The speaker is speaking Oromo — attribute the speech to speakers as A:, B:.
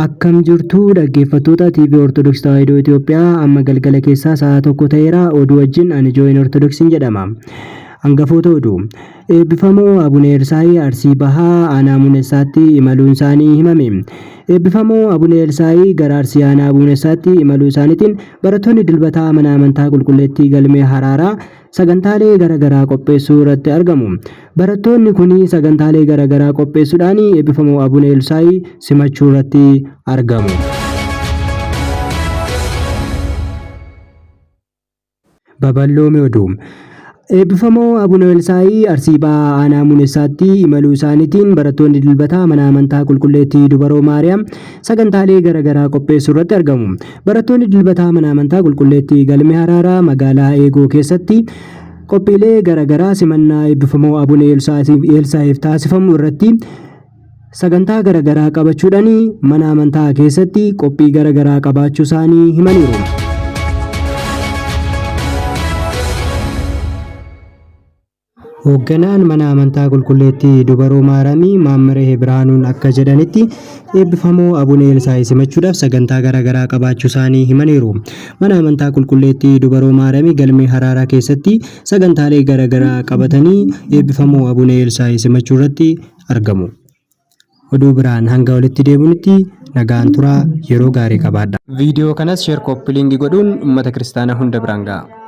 A: Akkam jirtu dhaggeeffattoota TV Ortodoksii Tawaahidoo Itoophiyaa amma galgala keessaa sa'a tokko ta'eera oduu wajjin ani Jooyin Ortodoksiin jedhama. Hangafoota oduu eebbifamoo Abune Elsaayii Arsii Bahaa Aanaa Muunessaatti imaluun isaanii himame. Eebbifamoo Abune Elsaayii gara Arsii Aanaa Muunessaatti imaluu isaaniitiin barattoonni dilbataa mana amantaa qulqulleettii galmee Haraaraa sagantaalee garaagaraa qopheessuu irratti argamu. Barattoonni kuni sagantaalee garaagaraa qopheessuudhaan eebbifamoo Abune Elsaayii simachuu irratti argamu. Babal'oomee oduu eebbifamoo Abune Elsaayii Arsii Bahaa Aanaa Muunessaatti imaluu isaaniitiin barattoonni dilbataa mana amantaa qulqulleettii Dubaroo Maariyaam sagantaalee garaagaraa qopheessuu irratti argamu. Barattoonni dilbataa mana amantaa qulqulleettii galmee Haraaraa magaalaa Eegoo keessatti qophiilee garaagaraa simannaa eebbifamoo Abune Elsaayiif taasifamu irratti sagantaa garaagaraa qabachuudhaan mana amantaa keessatti qophii garaagaraa qabaachuu isaanii himaniiru. Hoogganaan mana amantaa qulqulleettii Dubaroo Maariyaamii Maammare Birhaanuun akka jedhanitti eebbifamoo Abune Elsaayii simachuudhaaf sagantaa garaagaraa qabaachuu isaanii himaniiru. Mana amantaa qulqulleettii Dubaroo Maariyaamii galmee Haraaraa keessatti sagantaalee garaagaraa qabatanii eebbifamoo Abune Elsaayii simachuu irratti argamu. Oduu biraan hanga walitti deebinutti nagaan turaa yeroo gaarii qabaadha. Viidiyoo kanas sheer koppii liinkii godhuun uummata kiristaanaa hunda biraan ga'a.